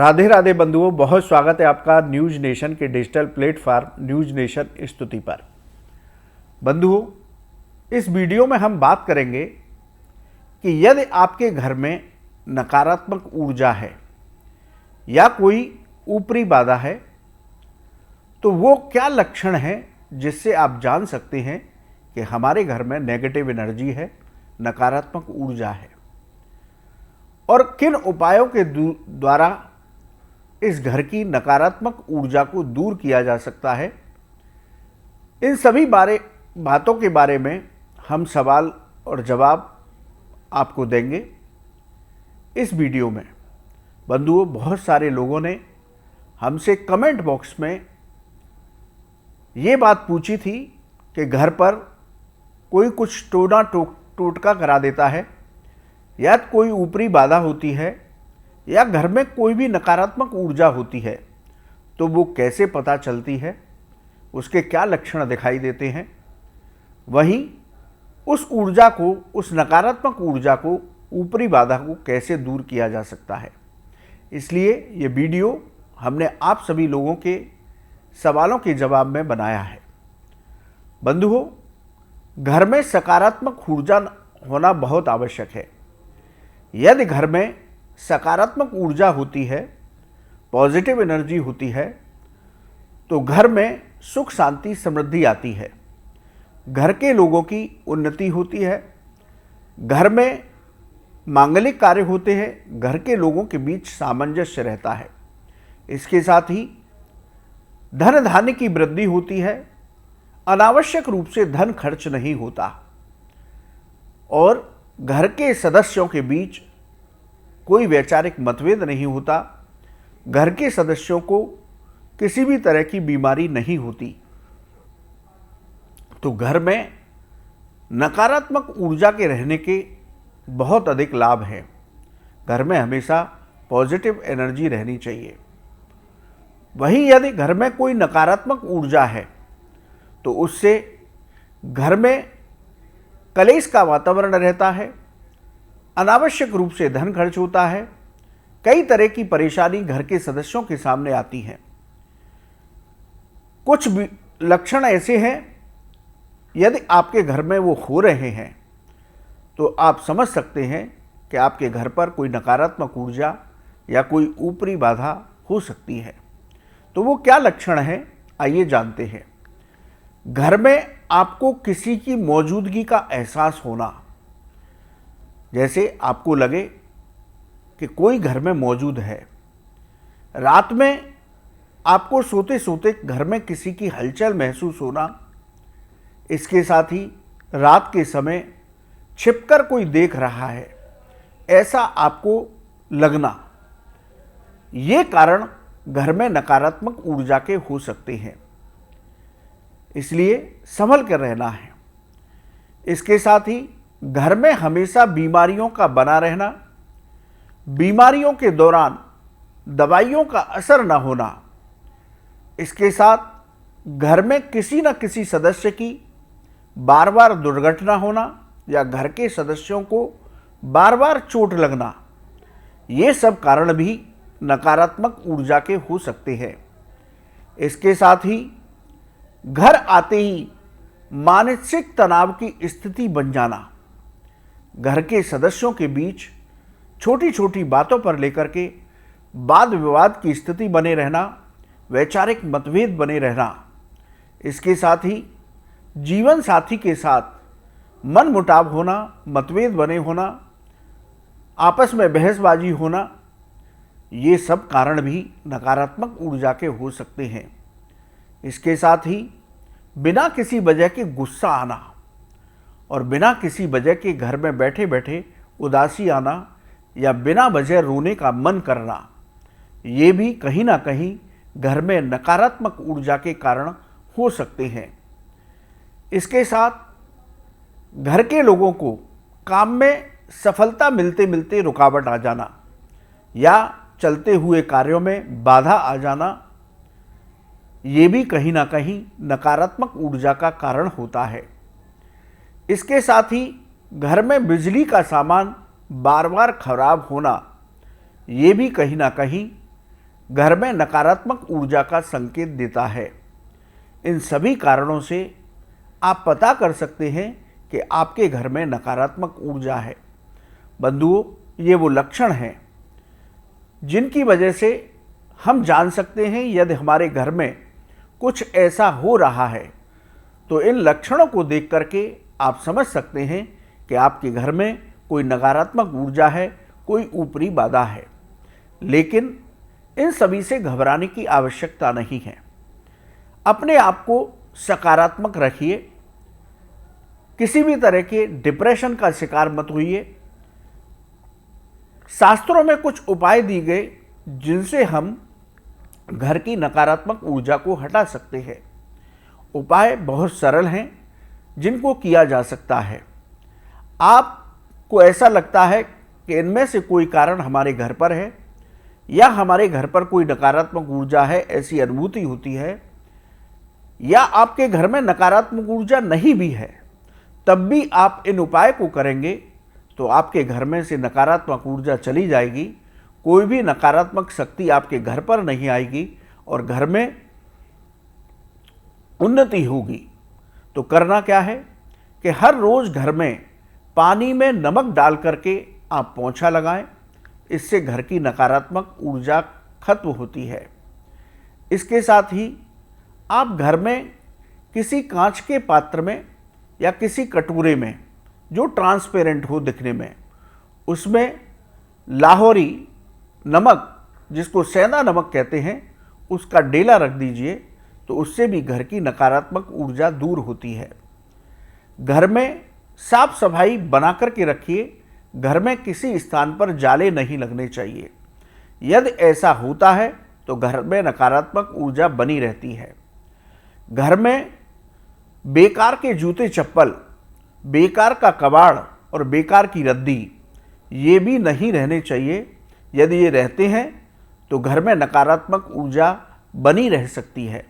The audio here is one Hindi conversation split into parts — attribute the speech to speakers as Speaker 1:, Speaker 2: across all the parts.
Speaker 1: राधे राधे बंधुओं, बहुत स्वागत है आपका न्यूज नेशन के डिजिटल प्लेटफॉर्म न्यूज नेशन स्तुति पर। बंधुओं, इस वीडियो में हम बात करेंगे कि यदि आपके घर में नकारात्मक ऊर्जा है या कोई ऊपरी बाधा है तो वो क्या लक्षण है जिससे आप जान सकते हैं कि हमारे घर में नेगेटिव एनर्जी है, नकारात्मक ऊर्जा है, और किन उपायों के द्वारा इस घर की नकारात्मक ऊर्जा को दूर किया जा सकता है। इन सभी बातों के बारे में हम सवाल और जवाब आपको देंगे इस वीडियो में। बंधुओं, बहुत सारे लोगों ने हमसे कमेंट बॉक्स में ये बात पूछी थी कि घर पर कोई कुछ टोटका करा देता है या कोई ऊपरी बाधा होती है या घर में कोई भी नकारात्मक ऊर्जा होती है तो वो कैसे पता चलती है, उसके क्या लक्षण दिखाई देते हैं, वहीं उस ऊर्जा को, उस नकारात्मक ऊर्जा को, ऊपरी बाधा को कैसे दूर किया जा सकता है। इसलिए ये वीडियो हमने आप सभी लोगों के सवालों के जवाब में बनाया है। बंधुओं, घर में सकारात्मक ऊर्जा होना बहुत आवश्यक है। यदि घर में सकारात्मक ऊर्जा होती है, पॉजिटिव एनर्जी होती है, तो घर में सुख शांति समृद्धि आती है, घर के लोगों की उन्नति होती है, घर में मांगलिक कार्य होते हैं, घर के लोगों के बीच सामंजस्य रहता है। इसके साथ ही धन धान्य की वृद्धि होती है, अनावश्यक रूप से धन खर्च नहीं होता और घर के सदस्यों के बीच कोई वैचारिक मतभेद नहीं होता, घर के सदस्यों को किसी भी तरह की बीमारी नहीं होती। तो घर में नकारात्मक ऊर्जा के रहने के बहुत अधिक लाभ हैं। घर में हमेशा पॉजिटिव एनर्जी रहनी चाहिए। वहीं यदि घर में कोई नकारात्मक ऊर्जा है तो उससे घर में कलेश का वातावरण रहता है, अनावश्यक रूप से धन खर्च होता है, कई तरह की परेशानी घर के सदस्यों के सामने आती है। कुछ लक्षण ऐसे हैं, यदि आपके घर में वो हो रहे हैं तो आप समझ सकते हैं कि आपके घर पर कोई नकारात्मक ऊर्जा या कोई ऊपरी बाधा हो सकती है। तो वो क्या लक्षण हैं, आइए जानते हैं। घर में आपको किसी की मौजूदगी का एहसास होना, जैसे आपको लगे कि कोई घर में मौजूद है। रात में आपको सोते सोते घर में किसी की हलचल महसूस होना। इसके साथ ही रात के समय छिपकर कोई देख रहा है, ऐसा आपको लगना। ये कारण घर में नकारात्मक ऊर्जा के हो सकते हैं, इसलिए संभल कर रहना है। इसके साथ ही घर में हमेशा बीमारियों का बना रहना, बीमारियों के दौरान दवाइयों का असर न होना, इसके साथ घर में किसी न किसी सदस्य की बार बार दुर्घटना होना या घर के सदस्यों को बार बार चोट लगना, ये सब कारण भी नकारात्मक ऊर्जा के हो सकते हैं। इसके साथ ही घर आते ही मानसिक तनाव की स्थिति बन जाना, घर के सदस्यों के बीच छोटी छोटी बातों पर लेकर के वाद विवाद की स्थिति बने रहना, वैचारिक मतभेद बने रहना। इसके साथ ही जीवन साथी के साथ मनमुटाव होना, मतभेद बने होना, आपस में बहसबाजी होना, ये सब कारण भी नकारात्मक ऊर्जा के हो सकते हैं। इसके साथ ही बिना किसी वजह के गुस्सा आना और बिना किसी वजह के घर में बैठे बैठे उदासी आना या बिना वजह रोने का मन करना, ये भी कहीं ना कहीं घर में नकारात्मक ऊर्जा के कारण हो सकते हैं। इसके साथ घर के लोगों को काम में सफलता मिलते मिलते रुकावट आ जाना या चलते हुए कार्यों में बाधा आ जाना, ये भी कहीं ना कहीं नकारात्मक ऊर्जा का कारण होता है। इसके साथ ही घर में बिजली का सामान बार बार खराब होना, ये भी कहीं ना कहीं घर में नकारात्मक ऊर्जा का संकेत देता है। इन सभी कारणों से आप पता कर सकते हैं कि आपके घर में नकारात्मक ऊर्जा है। बंधुओं, ये वो लक्षण हैं जिनकी वजह से हम जान सकते हैं यदि हमारे घर में कुछ ऐसा हो रहा है। तो इन लक्षणों को देख करके आप समझ सकते हैं कि आपके घर में कोई नकारात्मक ऊर्जा है, कोई ऊपरी बाधा है। लेकिन इन सभी से घबराने की आवश्यकता नहीं है। अपने आप को सकारात्मक रखिए, किसी भी तरह के डिप्रेशन का शिकार मत होइए। शास्त्रों में कुछ उपाय दिए गए जिनसे हम घर की नकारात्मक ऊर्जा को हटा सकते हैं। उपाय बहुत सरल हैं जिनको किया जा सकता है। आपको ऐसा लगता है कि इनमें से कोई कारण हमारे घर पर है या हमारे घर पर कोई नकारात्मक ऊर्जा है, ऐसी अनुभूति होती है, या आपके घर में नकारात्मक ऊर्जा नहीं भी है, तब भी आप इन उपाय को करेंगे तो आपके घर में से नकारात्मक ऊर्जा चली जाएगी। कोई भी नकारात्मक शक्ति आपके घर पर नहीं आएगी और घर में उन्नति होगी। तो करना क्या है कि हर रोज घर में पानी में नमक डाल करके आप पोंछा लगाएं। इससे घर की नकारात्मक ऊर्जा खत्म होती है। इसके साथ ही आप घर में किसी कांच के पात्र में या किसी कटोरे में जो ट्रांसपेरेंट हो दिखने में, उसमें लाहौरी नमक, जिसको सेंधा नमक कहते हैं, उसका डेला रख दीजिए। तो उससे भी घर की नकारात्मक ऊर्जा दूर होती है। घर में साफ सफाई बना करके रखिए। घर में किसी स्थान पर जाले नहीं लगने चाहिए। यदि ऐसा होता है तो घर में नकारात्मक ऊर्जा बनी रहती है। घर में बेकार के जूते चप्पल, बेकार का कबाड़ और बेकार की रद्दी, ये भी नहीं रहने चाहिए। यदि ये रहते हैं तो घर में नकारात्मक ऊर्जा बनी रह सकती है।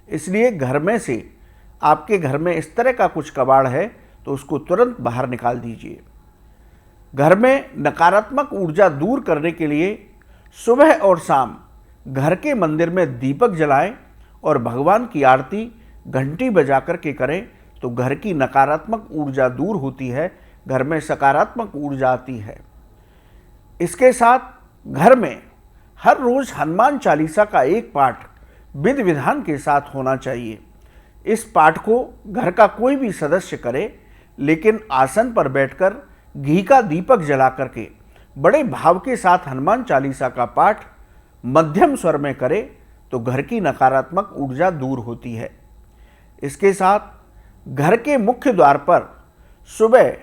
Speaker 1: इसलिए घर में से, आपके घर में इस तरह का कुछ कबाड़ है तो उसको तुरंत बाहर निकाल दीजिए। घर में नकारात्मक ऊर्जा दूर करने के लिए सुबह और शाम घर के मंदिर में दीपक जलाएं और भगवान की आरती घंटी बजा कर के करें तो घर की नकारात्मक ऊर्जा दूर होती है, घर में सकारात्मक ऊर्जा आती है। इसके साथ घर में हर रोज हनुमान चालीसा का एक पाठ विधि विधान के साथ होना चाहिए। इस पाठ को घर का कोई भी सदस्य करे, लेकिन आसन पर बैठकर घी का दीपक जला करके बड़े भाव के साथ हनुमान चालीसा का पाठ मध्यम स्वर में करे तो घर की नकारात्मक ऊर्जा दूर होती है। इसके साथ घर के मुख्य द्वार पर सुबह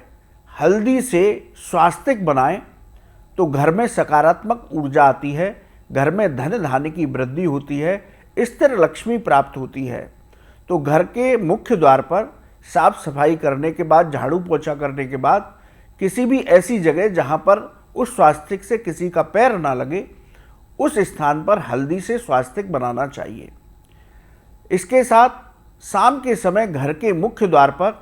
Speaker 1: हल्दी से स्वास्तिक बनाएं तो घर में सकारात्मक ऊर्जा आती है, घर में धन धान्य की वृद्धि होती है, स्थिर लक्ष्मी प्राप्त होती है। तो घर के मुख्य द्वार पर साफ सफाई करने के बाद, झाड़ू पोछा करने के बाद, किसी भी ऐसी जगह जहां पर उस स्वास्तिक से किसी का पैर ना लगे, उस स्थान पर हल्दी से स्वास्तिक बनाना चाहिए। इसके साथ शाम के समय घर के मुख्य द्वार पर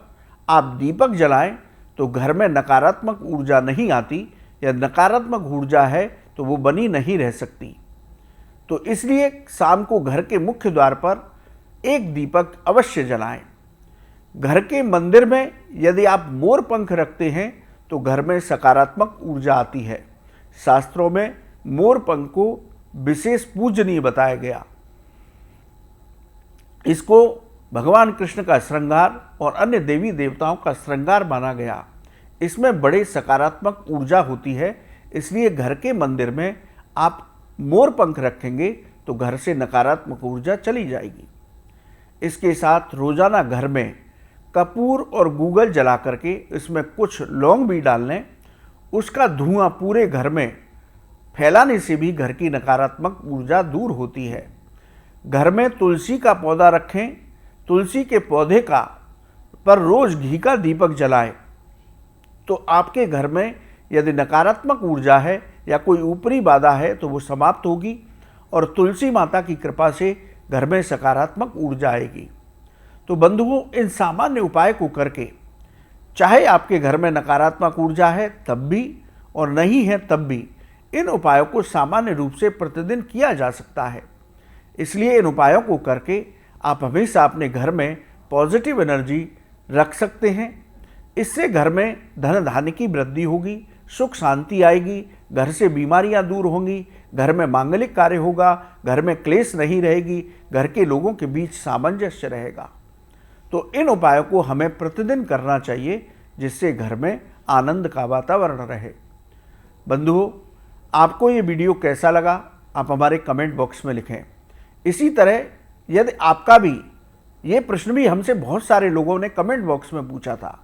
Speaker 1: आप दीपक जलाएं तो घर में नकारात्मक ऊर्जा नहीं आती, या नकारात्मक ऊर्जा है तो वो बनी नहीं रह सकती। तो इसलिए शाम को घर के मुख्य द्वार पर एक दीपक अवश्य जलाएं। घर के मंदिर में यदि आप मोर पंख रखते हैं तो घर में सकारात्मक ऊर्जा आती है। शास्त्रों में मोर पंख को विशेष पूजनीय बताया गया। इसको भगवान कृष्ण का श्रृंगार और अन्य देवी देवताओं का श्रृंगार माना गया। इसमें बड़े सकारात्मक ऊर्जा होती है, इसलिए घर के मंदिर में आप मोर पंख रखेंगे तो घर से नकारात्मक ऊर्जा चली जाएगी। इसके साथ रोजाना घर में कपूर और गूगल जला करके इसमें कुछ लौंग भी डाल लें। उसका धुआं पूरे घर में फैलाने से भी घर की नकारात्मक ऊर्जा दूर होती है। घर में तुलसी का पौधा रखें। तुलसी के पौधे का पर रोज घी का दीपक जलाएं तो आपके घर में यदि नकारात्मक ऊर्जा है या कोई ऊपरी बाधा है तो वो समाप्त होगी और तुलसी माता की कृपा से घर में सकारात्मक ऊर्जा आएगी। तो बंधुओं, इन सामान्य उपाय को करके, चाहे आपके घर में नकारात्मक ऊर्जा है तब भी और नहीं है तब भी, इन उपायों को सामान्य रूप से प्रतिदिन किया जा सकता है। इसलिए इन उपायों को करके आप हमेशा अपने घर में पॉजिटिव एनर्जी रख सकते हैं। इससे घर में धन धान्य की वृद्धि होगी, सुख शांति आएगी, घर से बीमारियां दूर होंगी, घर में मांगलिक कार्य होगा, घर में क्लेश नहीं रहेगी, घर के लोगों के बीच सामंजस्य रहेगा। तो इन उपायों को हमें प्रतिदिन करना चाहिए, जिससे घर में आनंद का वातावरण रहे। बंधुओं, आपको ये वीडियो कैसा लगा आप हमारे कमेंट बॉक्स में लिखें। इसी तरह यदि आपका भी ये प्रश्न भी हमसे बहुत सारे लोगों ने कमेंट बॉक्स में पूछा था,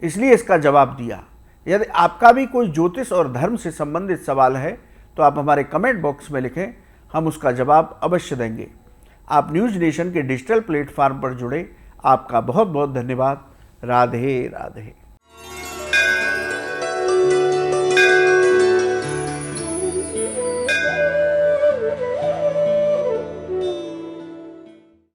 Speaker 1: इसलिए इसका जवाब दिया। यदि आपका भी कोई ज्योतिष और धर्म से संबंधित सवाल है तो आप हमारे कमेंट बॉक्स में लिखें, हम उसका जवाब अवश्य देंगे। आप न्यूज नेशन के डिजिटल प्लेटफॉर्म पर जुड़े, आपका बहुत बहुत धन्यवाद। राधे राधे।